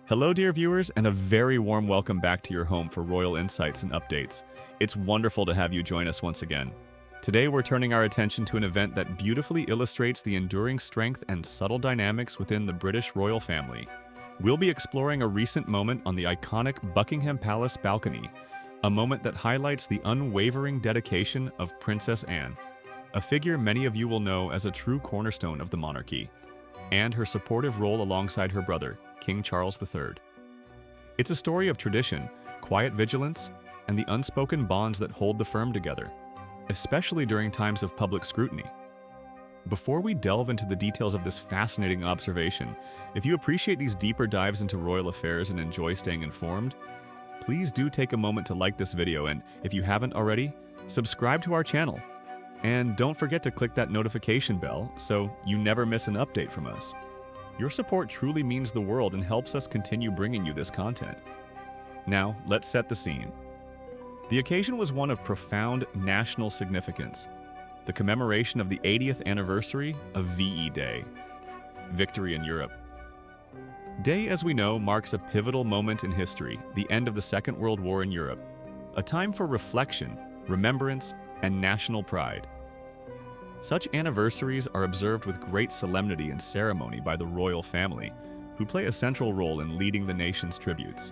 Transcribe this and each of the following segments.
Hello, dear viewers, and a very warm welcome back to your home for royal insights and updates. It's wonderful to have you join us once again. Today, we're turning our attention to an event that beautifully illustrates the enduring strength and subtle dynamics within the British royal family. We'll be exploring a recent moment on the iconic Buckingham Palace balcony, a moment that highlights the unwavering dedication of Princess Anne, a figure many of you will know as a true cornerstone of the monarchy, and her supportive role alongside her brother, King Charles III. It's a story of tradition, quiet vigilance, and the unspoken bonds that hold the firm together, especially during times of public scrutiny. Before we delve into the details of this fascinating observation, if you appreciate these deeper dives into royal affairs and enjoy staying informed, please do take a moment to like this video, and if you haven't already, subscribe to our channel. And don't forget to click that notification bell so you never miss an update from us. Your support truly means the world and helps us continue bringing you this content. Now, let's set the scene. The occasion was one of profound national significance, the commemoration of the 80th anniversary of VE Day, Victory in Europe. Day, as we know, marks a pivotal moment in history, the end of the Second World War in Europe, a time for reflection, remembrance, and national pride. Such anniversaries are observed with great solemnity and ceremony by the royal family, who play a central role in leading the nation's tributes.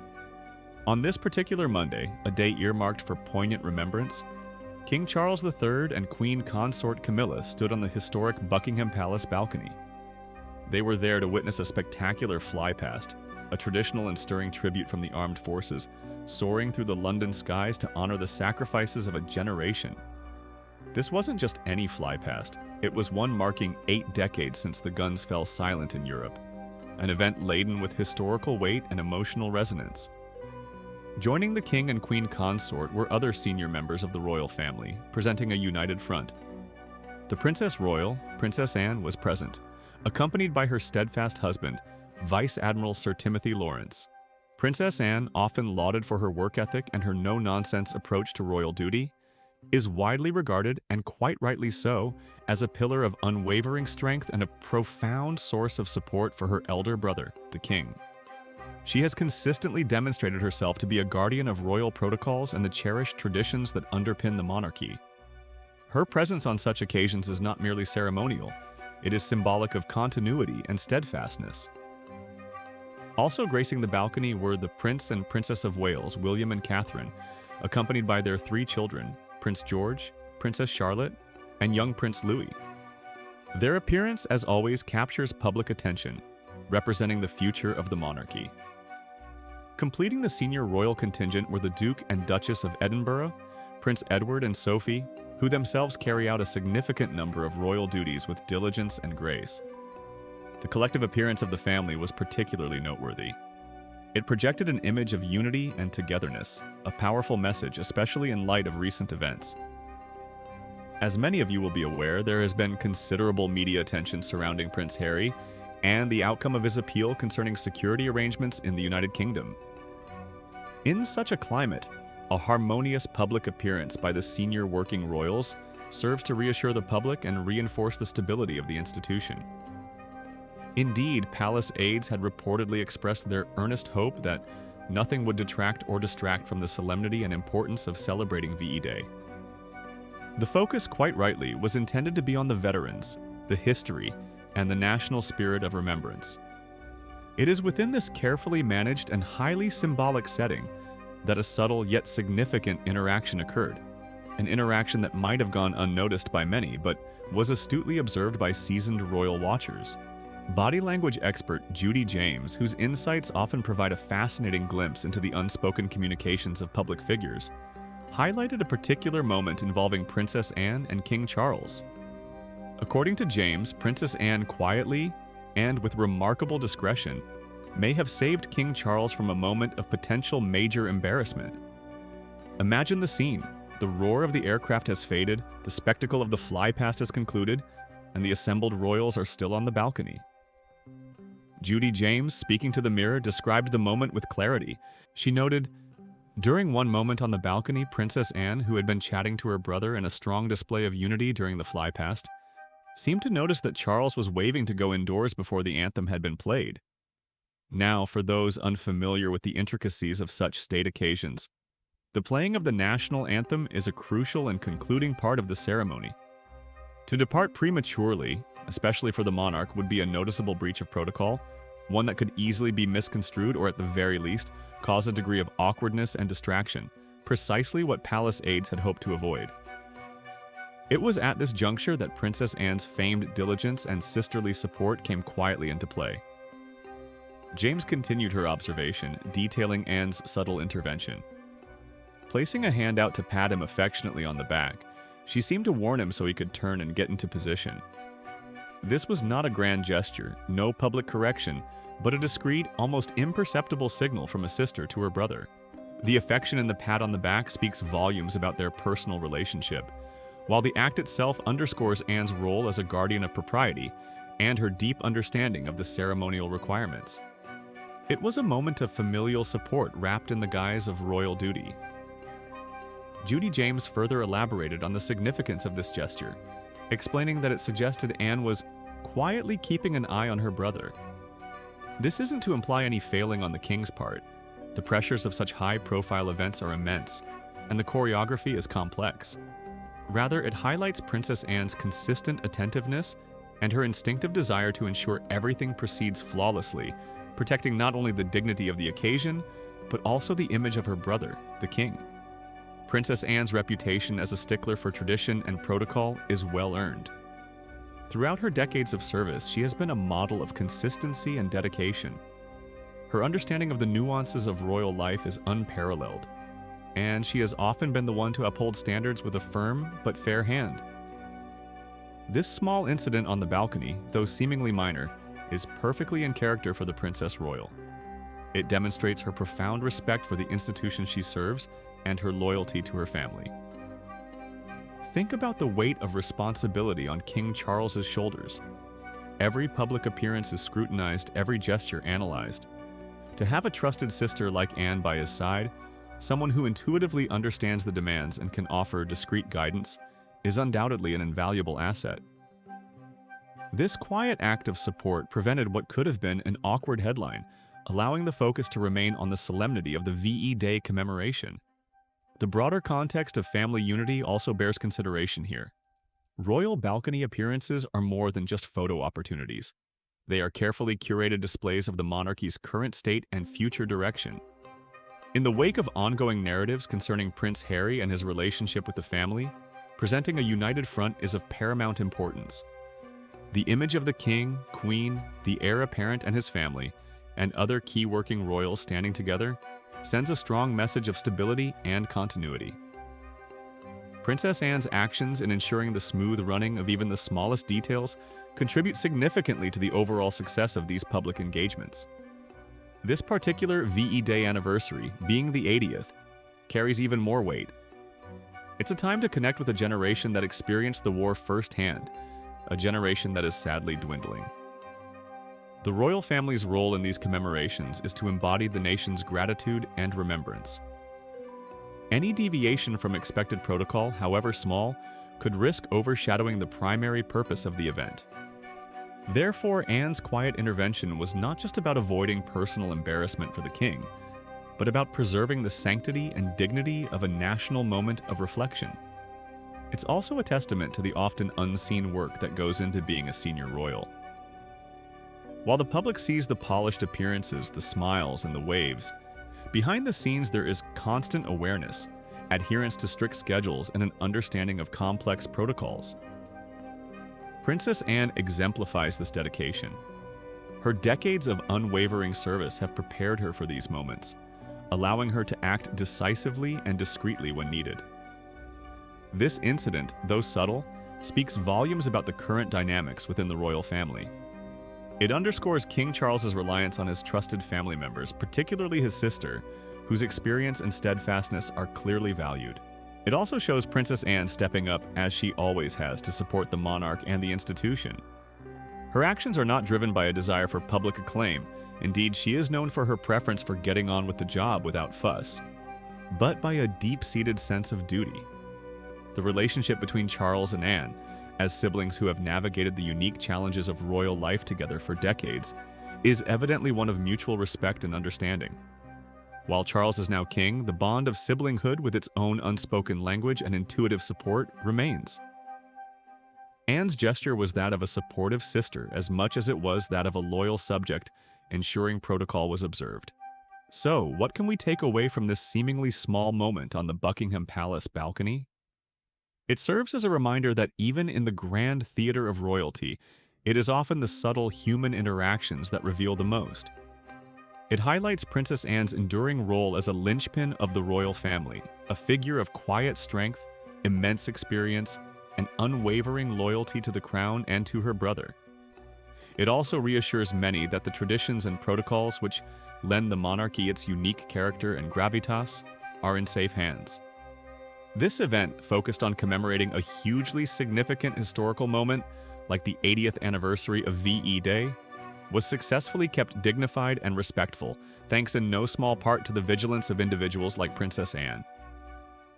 On this particular Monday, a day earmarked for poignant remembrance, King Charles III and Queen Consort Camilla stood on the historic Buckingham Palace balcony. They were there to witness a spectacular flypast, a traditional and stirring tribute from the armed forces, soaring through the London skies to honor the sacrifices of a generation. This wasn't just any flypast, it was one marking 8 decades since the guns fell silent in Europe, an event laden with historical weight and emotional resonance. Joining the King and Queen Consort were other senior members of the royal family, presenting a united front. The Princess Royal, Princess Anne, was present, accompanied by her steadfast husband, Vice Admiral Sir Timothy Lawrence. Princess Anne, often lauded for her work ethic and her no-nonsense approach to royal duty, is widely regarded, and quite rightly so, as a pillar of unwavering strength and a profound source of support for her elder brother, the King. She has consistently demonstrated herself to be a guardian of royal protocols and the cherished traditions that underpin the monarchy. Her presence on such occasions is not merely ceremonial, it is symbolic of continuity and steadfastness. Also gracing the balcony were the Prince and Princess of Wales, William and Catherine, accompanied by their 3 children, Prince George, Princess Charlotte, and young Prince Louis. Their appearance, as always, captures public attention, representing the future of the monarchy. Completing the senior royal contingent were the Duke and Duchess of Edinburgh, Prince Edward and Sophie, who themselves carry out a significant number of royal duties with diligence and grace. The collective appearance of the family was particularly noteworthy. It projected an image of unity and togetherness, a powerful message, especially in light of recent events. As many of you will be aware, there has been considerable media attention surrounding Prince Harry and the outcome of his appeal concerning security arrangements in the United Kingdom. In such a climate, a harmonious public appearance by the senior working royals serves to reassure the public and reinforce the stability of the institution. Indeed, palace aides had reportedly expressed their earnest hope that nothing would detract or distract from the solemnity and importance of celebrating VE Day. The focus, quite rightly, was intended to be on the veterans, the history, and the national spirit of remembrance. It is within this carefully managed and highly symbolic setting that a subtle yet significant interaction occurred, an interaction that might have gone unnoticed by many, but was astutely observed by seasoned royal watchers. Body language expert Judy James, whose insights often provide a fascinating glimpse into the unspoken communications of public figures, highlighted a particular moment involving Princess Anne and King Charles. According to James, Princess Anne quietly and with remarkable discretion may have saved King Charles from a moment of potential major embarrassment. Imagine the scene. The roar of the aircraft has faded, the spectacle of the flypast has concluded, and the assembled royals are still on the balcony. Judy James, speaking to the Mirror, described the moment with clarity. She noted, "During one moment on the balcony, Princess Anne, who had been chatting to her brother in a strong display of unity during the flypast, seemed to notice that Charles was waving to go indoors before the anthem had been played. Now, for those unfamiliar with the intricacies of such state occasions, the playing of the national anthem is a crucial and concluding part of the ceremony. To depart prematurely, especially for the monarch, would be a noticeable breach of protocol, one that could easily be misconstrued or at the very least cause a degree of awkwardness and distraction, precisely what palace aides had hoped to avoid. It was at this juncture that Princess Anne's famed diligence and sisterly support came quietly into play. James continued her observation, detailing Anne's subtle intervention. Placing a hand out to pat him affectionately on the back, she seemed to warn him so he could turn and get into position. This was not a grand gesture, no public correction, but a discreet, almost imperceptible signal from a sister to her brother. The affection in the pat on the back speaks volumes about their personal relationship, while the act itself underscores Anne's role as a guardian of propriety and her deep understanding of the ceremonial requirements. It was a moment of familial support wrapped in the guise of royal duty. Judy James further elaborated on the significance of this gesture, explaining that it suggested Anne was quietly keeping an eye on her brother. This isn't to imply any failing on the king's part. The pressures of such high-profile events are immense, and the choreography is complex. Rather, it highlights Princess Anne's consistent attentiveness and her instinctive desire to ensure everything proceeds flawlessly, protecting not only the dignity of the occasion, but also the image of her brother, the king. Princess Anne's reputation as a stickler for tradition and protocol is well earned. Throughout her decades of service, she has been a model of consistency and dedication. Her understanding of the nuances of royal life is unparalleled, and she has often been the one to uphold standards with a firm but fair hand. This small incident on the balcony, though seemingly minor, is perfectly in character for the Princess Royal. It demonstrates her profound respect for the institution she serves and her loyalty to her family. Think about the weight of responsibility on King Charles's shoulders. Every public appearance is scrutinized, every gesture analyzed. To have a trusted sister like Anne by his side, someone who intuitively understands the demands and can offer discreet guidance, is undoubtedly an invaluable asset. This quiet act of support prevented what could have been an awkward headline, allowing the focus to remain on the solemnity of the VE Day commemoration. The broader context of family unity also bears consideration here. Royal balcony appearances are more than just photo opportunities. They are carefully curated displays of the monarchy's current state and future direction. In the wake of ongoing narratives concerning Prince Harry and his relationship with the family, presenting a united front is of paramount importance. The image of the king, queen, the heir apparent and his family, and other key working royals standing together sends a strong message of stability and continuity. Princess Anne's actions in ensuring the smooth running of even the smallest details contribute significantly to the overall success of these public engagements. This particular VE Day anniversary, being the 80th, carries even more weight. It's a time to connect with a generation that experienced the war firsthand, a generation that is sadly dwindling. The royal family's role in these commemorations is to embody the nation's gratitude and remembrance. Any deviation from expected protocol, however small, could risk overshadowing the primary purpose of the event. Therefore, Anne's quiet intervention was not just about avoiding personal embarrassment for the king, but about preserving the sanctity and dignity of a national moment of reflection. It's also a testament to the often unseen work that goes into being a senior royal. While the public sees the polished appearances, the smiles, and the waves, behind the scenes there is constant awareness, adherence to strict schedules, and an understanding of complex protocols. Princess Anne exemplifies this dedication. Her decades of unwavering service have prepared her for these moments, allowing her to act decisively and discreetly when needed. This incident, though subtle, speaks volumes about the current dynamics within the royal family. It underscores King Charles's reliance on his trusted family members, particularly his sister, whose experience and steadfastness are clearly valued. It also shows Princess Anne stepping up, as she always has, to support the monarch and the institution. Her actions are not driven by a desire for public acclaim. Indeed, she is known for her preference for getting on with the job without fuss, but by a deep-seated sense of duty. The relationship between Charles and Anne, as siblings who have navigated the unique challenges of royal life together for decades, is evidently one of mutual respect and understanding. While Charles is now king, the bond of siblinghood with its own unspoken language and intuitive support remains. Anne's gesture was that of a supportive sister as much as it was that of a loyal subject, ensuring protocol was observed. So, what can we take away from this seemingly small moment on the Buckingham Palace balcony? It serves as a reminder that even in the grand theater of royalty, it is often the subtle human interactions that reveal the most. It highlights Princess Anne's enduring role as a linchpin of the royal family, a figure of quiet strength, immense experience, and unwavering loyalty to the crown and to her brother. It also reassures many that the traditions and protocols which lend the monarchy its unique character and gravitas are in safe hands. This event focused on commemorating a hugely significant historical moment like the 80th anniversary of VE Day, was successfully kept dignified and respectful, thanks in no small part to the vigilance of individuals like Princess Anne.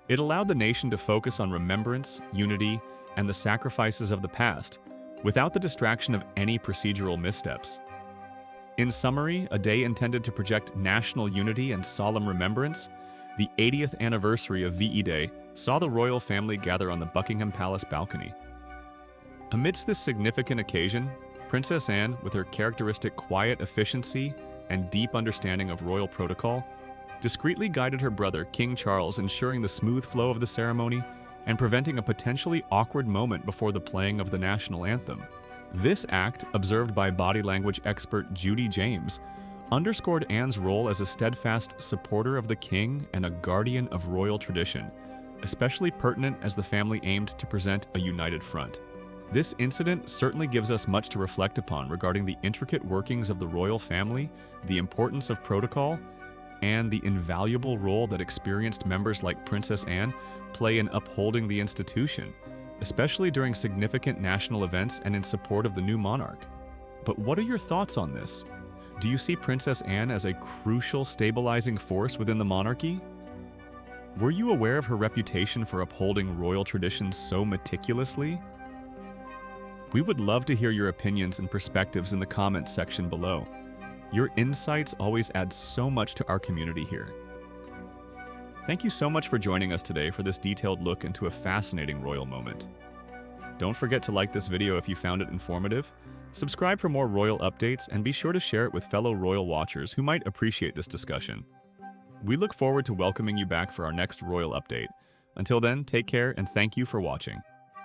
It allowed the nation to focus on remembrance, unity, and the sacrifices of the past, without the distraction of any procedural missteps. In summary, a day intended to project national unity and solemn remembrance, the 80th anniversary of VE Day saw the royal family gather on the Buckingham Palace balcony. Amidst this significant occasion, Princess Anne, with her characteristic quiet efficiency and deep understanding of royal protocol, discreetly guided her brother, King Charles, ensuring the smooth flow of the ceremony and preventing a potentially awkward moment before the playing of the national anthem. This act, observed by body language expert Judy James, underscored Anne's role as a steadfast supporter of the king and a guardian of royal tradition, especially pertinent as the family aimed to present a united front. This incident certainly gives us much to reflect upon regarding the intricate workings of the royal family, the importance of protocol, and the invaluable role that experienced members like Princess Anne play in upholding the institution, especially during significant national events and in support of the new monarch. But what are your thoughts on this? Do you see Princess Anne as a crucial stabilizing force within the monarchy? Were you aware of her reputation for upholding royal traditions so meticulously? We would love to hear your opinions and perspectives in the comments section below. Your insights always add so much to our community here. Thank you so much for joining us today for this detailed look into a fascinating royal moment. Don't forget to like this video if you found it informative, subscribe for more royal updates, and be sure to share it with fellow royal watchers who might appreciate this discussion. We look forward to welcoming you back for our next royal update. Until then, take care and thank you for watching.